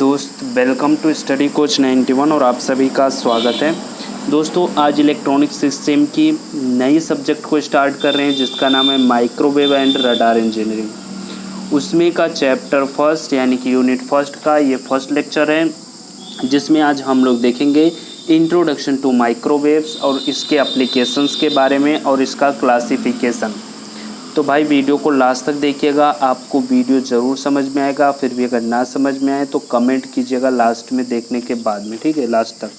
दोस्त welcome to study coach 91 और आप सभी का स्वागत है। दोस्तों आज इलेक्ट्रॉनिक सिस्टम की नई सब्जेक्ट को स्टार्ट कर रहे हैं जिसका नाम है माइक्रोवेव एंड रडार इंजीनियरिंग। उसमें का चैप्टर फर्स्ट यानी कि यूनिट फर्स्ट का ये फर्स्ट लेक्चर है, जिसमें आज हम लोग देखेंगे इंट्रोडक्शन टू माइक्रोवेव्स और इसके एप्लीकेशंस के बारे में और इसका क्लासिफिकेशन। तो भाई वीडियो को लास्ट तक देखिएगा, आपको वीडियो ज़रूर समझ में आएगा। फिर भी अगर ना समझ में आए तो कमेंट कीजिएगा लास्ट में देखने के बाद में, ठीक है, लास्ट तक।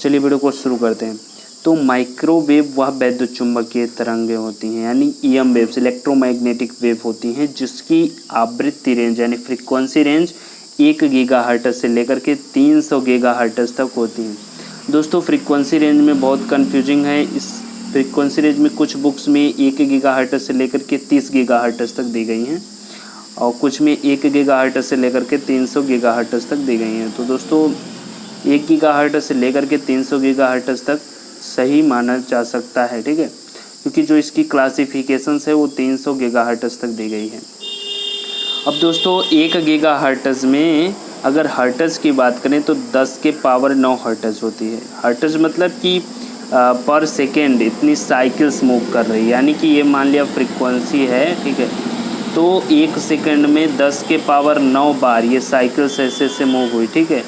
चलिए वीडियो को शुरू करते हैं। तो माइक्रोवेव वह वैद्युत चुंबकीय तरंगें होती हैं यानी EM वेव्स, इलेक्ट्रोमैग्नेटिक वेव होती हैं, जिसकी आवृत्ति रेंज यानी फ्रीक्वेंसी रेंज 1 गीगाहर्ट्ज़ से लेकर के 300 गीगाहर्ट्ज़ तक होती हैं। दोस्तों फ्रीक्वेंसी रेंज में बहुत कन्फ्यूजिंग है। इस फ्रीक्वेंसी रेंज में कुछ बुक्स में 1 गीगाहर्ट्ज़ से लेकर के 30 गीगाहर्ट्ज़ तक दी गई हैं और कुछ में 1 गीगाहर्ट्ज़ से लेकर के 300 गीगाहर्ट्ज़ तक दी गई हैं। तो दोस्तों 1 गीगाहर्ट्ज़ से लेकर के 300 गीगाहर्ट्ज़ तक सही माना जा सकता है, ठीक है, क्योंकि जो इसकी क्लासिफिकेशंस है वो 300 गीगाहर्ट्ज़ तक दी गई है। अब दोस्तों 1 गीगाहर्ट्ज़ में अगर हर्ट्ज़ की बात करें तो 10 के पावर 9 हर्ट्ज़ होती है। हर्ट्ज़ मतलब कि पर सेकेंड इतनी साइकिल्स मूव कर रही है, यानी कि ये मान लिया फ्रीक्वेंसी है, ठीक है, तो 1 सेकेंड में 10 के पावर 9 बार ये साइकिल्स ऐसे से मूव हुई, ठीक है।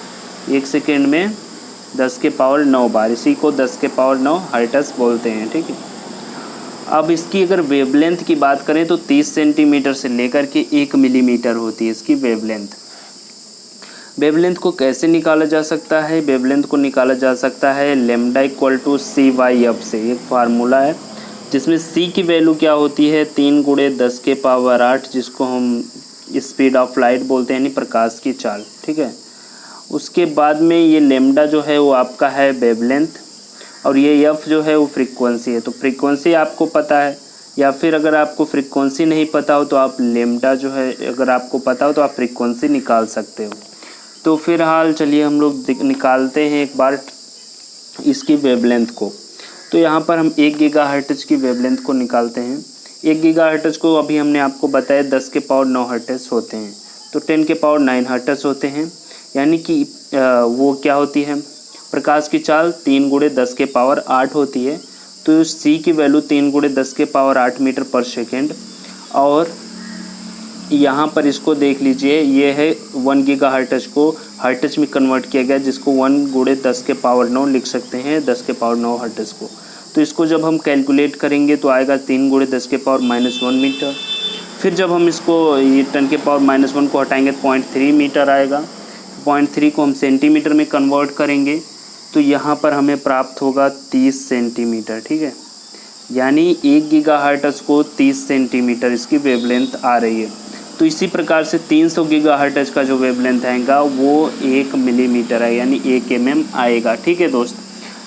1 सेकेंड में 10 के पावर 9 बार, इसी को 10 के पावर 9 हर्ट्ज़ बोलते हैं, ठीक है। अब इसकी अगर वेवलेंथ की बात करें तो 30 सेंटीमीटर से लेकर के 1 मिलीमीटर होती है इसकी वेवलेंथ। वेवलेंथ को कैसे निकाला जा सकता है? वेवलेंथ को निकाला जा सकता है लैम्डा इक्वल टू C/F से। एक फार्मूला है जिसमें C की वैल्यू क्या होती है 3 गुणे 10 के पावर 8, जिसको हम स्पीड ऑफ लाइट बोलते हैं यानी प्रकाश की चाल, ठीक है। उसके बाद में ये लैम्डा जो है वो आपका है वेवलेंथ और ये F जो है वो फ्रीक्वेंसी है। तो फ्रीक्वेंसी आपको पता है, या फिर अगर आपको फ्रीक्वेंसी नहीं पता हो तो आप लैम्डा जो है अगर आपको पता हो तो आप फ्रीक्वेंसी निकाल सकते हो। तो फिलहाल चलिए हम लोग निकालते हैं एक बार इसकी वेवलेंथ को। तो यहाँ पर हम 1 गीगाहर्ट्ज़ की वेवलेंथ को निकालते हैं। 1 गीगाहर्ट्ज़ को अभी हमने आपको बताया 10 के पावर 9 हर्ट्ज़ होते हैं, तो 10 के पावर 9 हर्ट्ज़ होते हैं, यानी कि वो क्या होती है प्रकाश की चाल 3 गुणे 10 के पावर 8 होती है। तो C की वैल्यू 3 गुणे 10 के पावर 8 मीटर पर सेकेंड, और यहाँ पर इसको देख लीजिए ये है 1 गीगाहर्ट्ज़ को हर्ट्ज़ में कन्वर्ट किया गया, जिसको 1 गुणे 10 के पावर 9 लिख सकते हैं, 10 के पावर 9 हर्ट्ज़ को। तो इसको जब हम कैलकुलेट करेंगे तो आएगा 3 गुणे 10 के पावर -1 मीटर। फिर जब हम इसको ये 10 के पावर -1 को हटाएंगे 0.3 मीटर आएगा। 0.3 को हम सेंटीमीटर में कन्वर्ट करेंगे तो यहाँ पर हमें प्राप्त होगा 30 सेंटीमीटर, ठीक है। यानी 1 गीगाहर्ट्ज़ को 30 सेंटीमीटर इसकी वेवलेंथ आ रही है। तो इसी प्रकार से 300 गीगाहर्ट्ज़ का जो वेवलेंथ आएगा वो 1 मिलीमीटर है, यानी 1 mm आएगा, ठीक है दोस्त।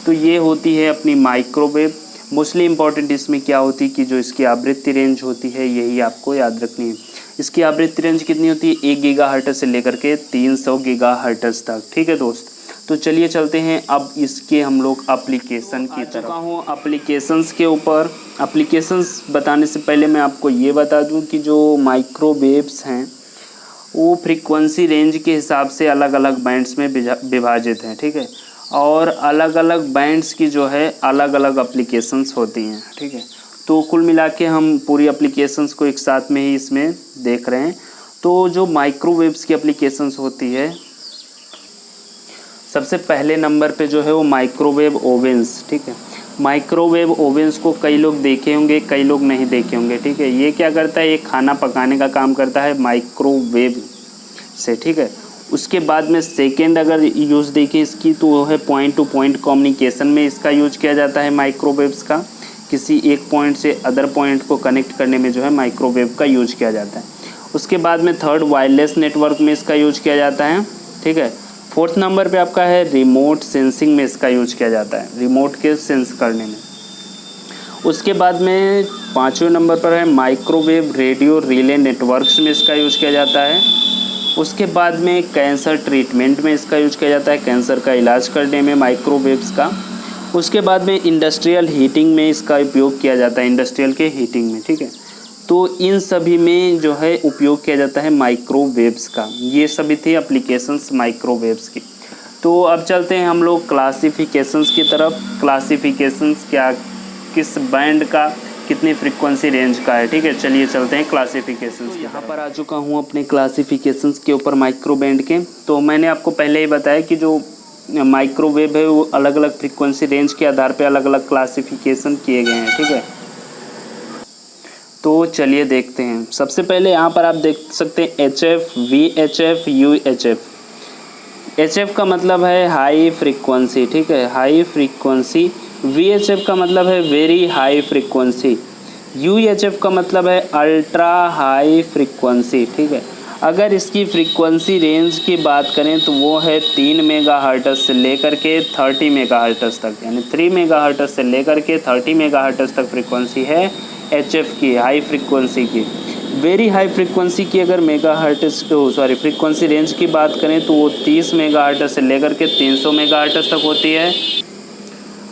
तो ये होती है अपनी माइक्रोवेव। मोस्टली इम्पॉर्टेंट इसमें क्या होती है कि जो इसकी आवृत्ति रेंज होती है यही आपको याद रखनी है। इसकी आवृत्ति रेंज कितनी होती है 1 गीगाहर्ट्ज़ से लेकर के 300 गीगाहर्ट्ज़ तक, ठीक है दोस्त। तो चलिए चलते हैं अब इसके हम लोग एप्लीकेशन की तरफ। चुका हूँ एप्लीकेशंस के ऊपर। एप्लीकेशंस बताने से पहले मैं आपको ये बता दूं कि जो माइक्रोवेव्स हैं वो फ्रीक्वेंसी रेंज के हिसाब से अलग अलग बैंड्स में विभाजित हैं, ठीक है, और अलग अलग बैंड्स की जो है अलग अलग एप्लीकेशंस होती हैं, ठीक है। तो कुल मिला के हम पूरी एप्लीकेशंस को एक साथ में ही इसमें देख रहे हैं। तो जो माइक्रोवेव्स की एप्लीकेशंस होती है, सबसे पहले नंबर पे जो है वो माइक्रोवेव ओवेंस, ठीक है। माइक्रोवेव ओवेंस को कई लोग देखे होंगे, कई लोग नहीं देखे होंगे, ठीक है। ये क्या करता है, ये खाना पकाने का काम करता है माइक्रोवेव से, ठीक है। उसके बाद में सेकेंड अगर यूज़ देखें इसकी तो वो है पॉइंट टू पॉइंट कम्युनिकेशन में इसका यूज किया जाता है माइक्रोवेव्स का। किसी एक पॉइंट से अदर पॉइंट को कनेक्ट करने में जो है माइक्रोवेव का यूज किया जाता है। उसके बाद में थर्ड वायरलेस नेटवर्क में इसका यूज किया जाता है, ठीक है। 4th नंबर पे आपका है रिमोट सेंसिंग में इसका यूज किया जाता है, रिमोट के सेंस करने में। उसके बाद में 5वें नंबर पर है माइक्रोवेव रेडियो रिले नेटवर्क्स में इसका यूज किया जाता है। उसके बाद में कैंसर ट्रीटमेंट में इसका यूज किया जाता है, कैंसर का इलाज करने में माइक्रोवेव्स का। उसके बाद में इंडस्ट्रियल हीटिंग में इसका उपयोग किया जाता है, इंडस्ट्रियल के हीटिंग में, ठीक है। तो इन सभी में जो है उपयोग किया जाता है माइक्रोवेव्स का। ये सभी थे एप्लीकेशंस माइक्रोवेव्स की। तो अब चलते हैं हम लोग क्लासिफिकेशंस की तरफ। क्लासिफिकेशंस क्या, किस बैंड का कितनी फ्रीक्वेंसी रेंज का है, ठीक है। चलिए चलते हैं क्लासिफिकेशंस। तो यहाँ पर आ चुका हूँ अपने क्लासिफिकेशंस के ऊपर माइक्रो बैंड के। तो मैंने आपको पहले ही बताया कि जो माइक्रोवेव है वो अलग अलग फ्रीक्वेंसी रेंज के आधार पे अलग अलग क्लासिफिकेशन किए गए हैं, ठीक है। तो चलिए देखते हैं। सबसे पहले यहाँ पर आप देख सकते हैं HF, VHF, UHF। HF का मतलब है हाई फ्रीक्वेंसी, ठीक है, हाई फ्रीक्वेंसी। VHF का मतलब है वेरी हाई फ्रीक्वेंसी। UHF का मतलब है अल्ट्रा हाई फ्रीक्वेंसी, ठीक है। अगर इसकी फ्रीक्वेंसी रेंज की बात करें तो वो है 3 मेगाहर्ट्ज़ से लेकर के 30 मेगाहर्ट्ज़ तक, यानी 3 मेगाहर्ट्ज़ से लेकर के 30 मेगाहर्ट्ज़ तक फ्रीक्वेंसी है HF की, हाई फ्रीक्वेंसी की। वेरी हाई फ्रीक्वेंसी की अगर फ्रीक्वेंसी रेंज की बात करें तो वो 30 मेगाहर्ट्ज़ से लेकर के 300 मेगाहर्ट्ज़ तक होती है।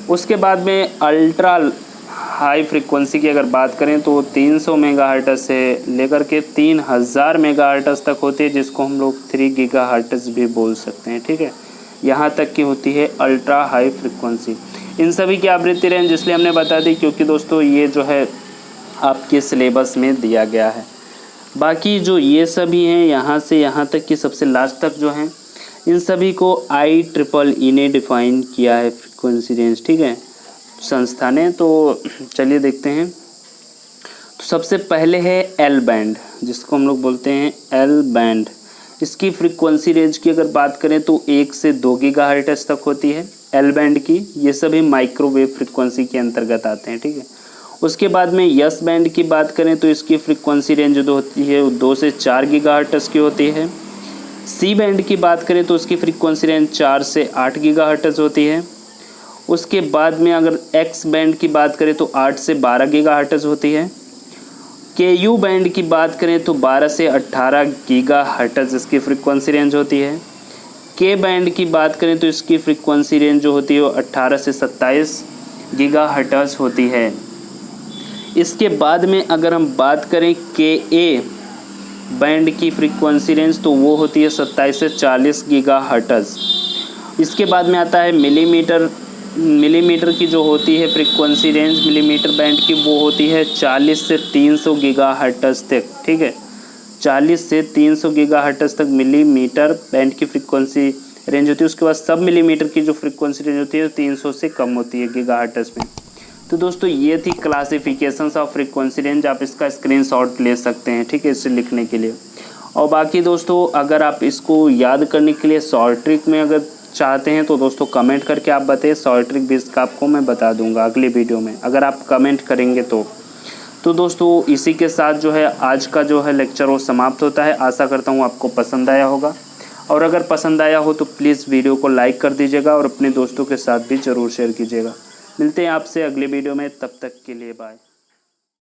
उसके बाद में अल्ट्रा हाई फ्रीक्वेंसी की अगर बात करें तो वो 300 मेगाहर्ट्ज़ से लेकर के 3000 मेगाहर्ट्ज़ तक होती है, जिसको हम लोग 3 गीगाहर्ट्ज़ भी बोल सकते हैं, ठीक है। यहाँ तक की होती है अल्ट्रा हाई फ्रीक्वेंसी। इन सभी की आवृत्ति रेंज इसलिए हमने बता दी क्योंकि दोस्तों ये जो है आपके सिलेबस में दिया गया है। बाकी जो ये सभी हैं यहाँ से यहाँ तक कि सबसे लास्ट तक जो हैं, इन सभी को IEEE ने डिफ़ाइन किया है फ्रीक्वेंसी रेंज, ठीक है, संस्था ने। तो चलिए देखते हैं। तो सबसे पहले है L बैंड, जिसको हम लोग बोलते हैं L बैंड। इसकी फ्रीक्वेंसी रेंज की अगर बात करें तो 1 से 2 गीगाहर्ट्ज़ तक होती है L बैंड की। ये सभी माइक्रोवेव फ्रीक्वेंसी के अंतर्गत आते हैं, ठीक है। उसके बाद में S बैंड की बात करें तो इसकी फ्रीक्वेंसी रेंज जो होती है वो 2 से 4 गीगाहर्ट्ज़ की होती है। C बैंड की बात करें तो उसकी फ्रीक्वेंसी रेंज 4 से 8 गीगाहर्ट्ज़ होती है। उसके बाद में अगर X बैंड की बात करें तो 8 से 12 गीगाहर्ट्ज़ होती है। KU बैंड की बात करें तो 12 से 18 गीगाहर्ट्ज़ इसकी फ्रीक्वेंसी रेंज होती है। K बैंड की बात करें तो इसकी फ्रीक्वेंसी रेंज जो होती है वो 18 से 27 गीगाहर्ट्ज़ होती है। इसके बाद में अगर हम बात करें KA बैंड की फ्रीक्वेंसी रेंज तो वो होती है 27 से 40 गीगाहर्ट्ज़। इसके बाद में आता है मिलीमीटर की जो होती है फ्रीक्वेंसी रेंज मिलीमीटर बैंड की, वो होती है 40 से 300 गीगाहर्ट्ज़ तक, ठीक है। 40 से 300 गीगाहर्ट्ज़ तक मिलीमीटर बैंड की फ्रीक्वेंसी रेंज होती है। उसके बाद सब मिलीमीटर की जो फ्रीक्वेंसी रेंज होती है 300 से कम होती है गीगाहर्ट्ज़ में। तो दोस्तों ये थी क्लासिफिकेशंस ऑफ फ्रीक्वेंसी रेंज। आप इसका स्क्रीनशॉट ले सकते हैं, ठीक है, इसे लिखने के लिए। और बाकी दोस्तों अगर आप इसको याद करने के लिए शॉर्ट ट्रिक में अगर चाहते हैं तो दोस्तों कमेंट करके आप बताइए। शॉर्ट ट्रिक भी इसका आपको मैं बता दूंगा अगली वीडियो में, अगर आप कमेंट करेंगे तो दोस्तों इसी के साथ जो है आज का जो है लेक्चर वो समाप्त होता है। आशा करता हूँ आपको पसंद आया होगा, और अगर पसंद आया हो तो प्लीज़ वीडियो को लाइक कर दीजिएगा और अपने दोस्तों के साथ भी ज़रूर शेयर कीजिएगा। मिलते हैं आपसे अगले वीडियो में, तब तक के लिए बाय।